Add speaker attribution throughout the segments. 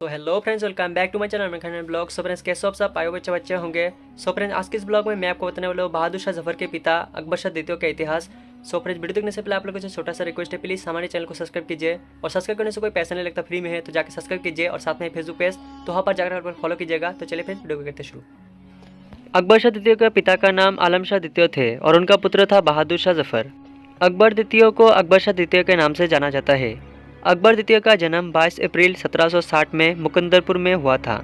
Speaker 1: तो hello friends, welcome back to my channel मैं Khan blog. So friends, कैसे हो आप सब? आए बच्चे होंगे। सो फ्रेंड्स, आज के इस ब्लॉग में मैं आपको बताने वाला हूँ बहादुर शाह जफर के पिता अकबर शाह द्वितीय का इतिहास। सो फ्रेंड्स, वीडियो देखने से पहले आप लोगों से छोटा सा रिक्वेस्ट है, प्लीज़ हमारे चैनल को सब्सक्राइब कीजिए। और सब्सक्राइब करने से कोई पैसा नहीं लगता, फ्री में है, तो जाकर सब्सक्राइब कीजिए। और साथ में फेसबुक पेज तो वहाँ पर जाकर फॉलो कीजिएगा। तो चलिए फिर वीडियो को करते शुरू। अकबर शाह द्वितीय के पिता का नाम आलम शाह द्वितीय थे और उनका पुत्र था बहादुर शाह जफर। अकबर द्वितीय को अकबर शाह द्वितीय के नाम से जाना जाता है। अकबर द्वितीय का जन्म 22 अप्रैल 1760 में मुकंदरपुर में हुआ था,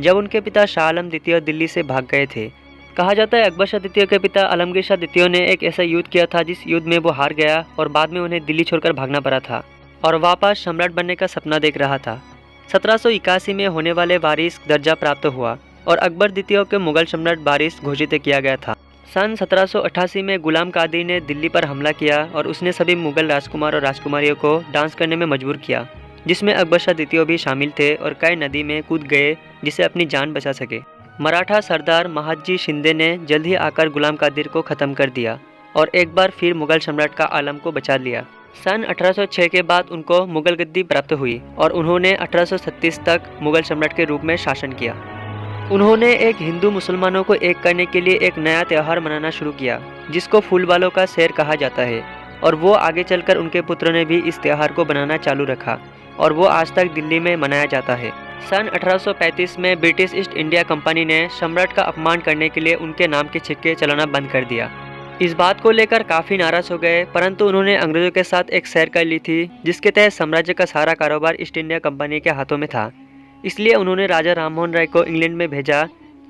Speaker 1: जब उनके पिता शाह आलम द्वितीय दिल्ली से भाग गए थे। कहा जाता है अकबर शाह द्वितीय के पिता आलमगीर शाह द्वितीय ने एक ऐसा युद्ध किया था जिस युद्ध में वो हार गया और बाद में उन्हें दिल्ली छोड़कर भागना पड़ा था और वापस सम्राट बनने का सपना देख रहा था। 1781 में होने वाले वारिस दर्जा प्राप्त हुआ और अकबर द्वितीय के मुगल सम्राट वारिस घोषित किया गया था। सन 1788 में गुलाम कादिर ने दिल्ली पर हमला किया और उसने सभी मुगल राजकुमार और राजकुमारियों को डांस करने में मजबूर किया, जिसमें अकबर शाह द्वितीय भी शामिल थे और कई नदी में कूद गए जिससे अपनी जान बचा सके। मराठा सरदार महादजी शिंदे ने जल्द ही आकर गुलाम कादिर को ख़त्म कर दिया और एक बार फिर मुगल सम्राट का आलम को बचा लिया। सन 1806 के बाद उनको मुगल गद्दी प्राप्त हुई और उन्होंने 1836 तक मुगल सम्राट के रूप में शासन किया। उन्होंने एक हिंदू मुसलमानों को एक करने के लिए एक नया त्यौहार मनाना शुरू किया, जिसको फूल वालों का शहर कहा जाता है, और वो आगे चलकर उनके पुत्र ने भी इस त्यौहार को बनाना चालू रखा और वो आज तक दिल्ली में मनाया जाता है। सन 1835 में ब्रिटिश ईस्ट इंडिया कंपनी ने सम्राट का अपमान करने के लिए उनके नाम के सिक्के चलाना बंद कर दिया। इस बात को लेकर काफ़ी नाराज हो गए, परंतु उन्होंने अंग्रेजों के साथ एक सैर कर ली थी जिसके तहत साम्राज्य का सारा कारोबार ईस्ट इंडिया कंपनी के हाथों में था। इसलिए उन्होंने राजा राममोहन राय को इंग्लैंड में भेजा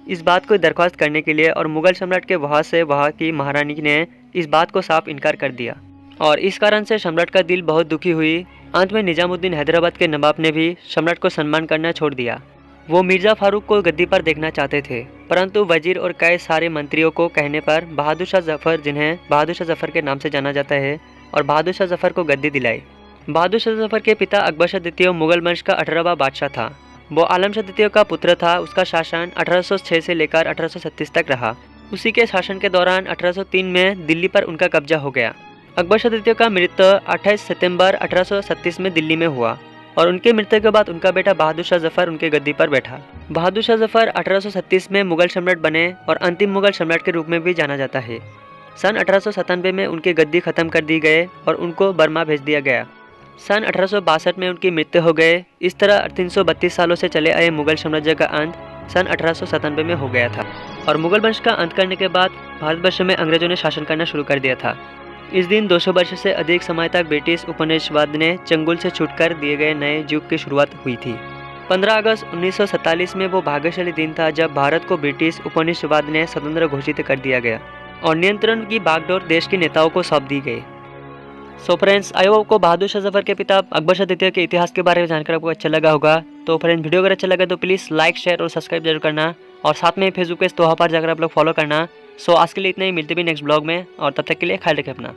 Speaker 1: इस बात को दरख्वास्त करने के लिए, और मुगल सम्राट के वहाँ की महारानी ने इस बात को साफ इनकार कर दिया और इस कारण से सम्राट का दिल बहुत दुखी हुई। अंत में निजामुद्दीन हैदराबाद के नवाब ने भी सम्राट को सम्मान करना छोड़ दिया। वो मिर्ज़ा फारूक को गद्दी पर देखना चाहते थे, परंतु वजीर और कई सारे मंत्रियों को कहने पर बहादुर शाह जफर, जिन्हें बहादुर शाह जफर के नाम से जाना जाता है, और बहादुर शाह जफर को गद्दी दिलाई। बहादुर शाह जफर के पिता अकबर शाह द्वितीय मुगल वंश का 18वां बादशाह था। वो आलम शाह द्वितीय का पुत्र था। उसका शासन 1806 से लेकर 1836 तक रहा। उसी के शासन के दौरान 1803 में दिल्ली पर उनका कब्जा हो गया। अकबर शाह द्वितीय का मृत्यु 28 सितंबर 1836 में दिल्ली में हुआ और उनके मृत्यु के बाद उनका बेटा बहादुर शाह जफर उनके गद्दी पर बैठा। बहादुर शाह जफर 1836 में मुगल सम्राट बने और अंतिम मुगल सम्राट के रूप में भी जाना जाता है। सन 1897 में उनकी गद्दी खत्म कर दी गए और उनको बर्मा भेज दिया गया। सन 1862 में उनकी मृत्यु हो गए। इस तरह 332 सालों से चले आए मुगल साम्राज्य का अंत सन 1897 में हो गया था और मुगल वंश का अंत करने के बाद भारतवर्ष में अंग्रेजों ने शासन करना शुरू कर दिया था। इस दिन 200 वर्ष से अधिक समय तक ब्रिटिश उपनिवेशवाद ने चंगुल से छूटकर दिए गए नए युग की शुरुआत हुई थी। 15 अगस्त 1947 में वो भाग्यशाली दिन था जब भारत को ब्रिटिश उपनिवेशवाद ने स्वतंत्र घोषित कर दिया गया और नियंत्रण की बागडोर देश के नेताओं को सौंप दी गई। सो फ्रेंड्स, आई होप को बहादुर शाह जफर के पिता अकबर शाह द्वितीय के इतिहास के बारे में जानकर आपको अच्छा लगा होगा। तो फ्रेंड्स, वीडियो अगर अच्छा लगा तो प्लीज़ लाइक, शेयर और सब्सक्राइब जरूर करना और साथ में फेसबुक पेज तो वहाँ पर जाकर आप लोग फॉलो करना। सो आज के लिए इतना ही, मिलते भी नेक्स्ट ब्लॉग में, और तब तक के लिए ख्याल रखें अपना।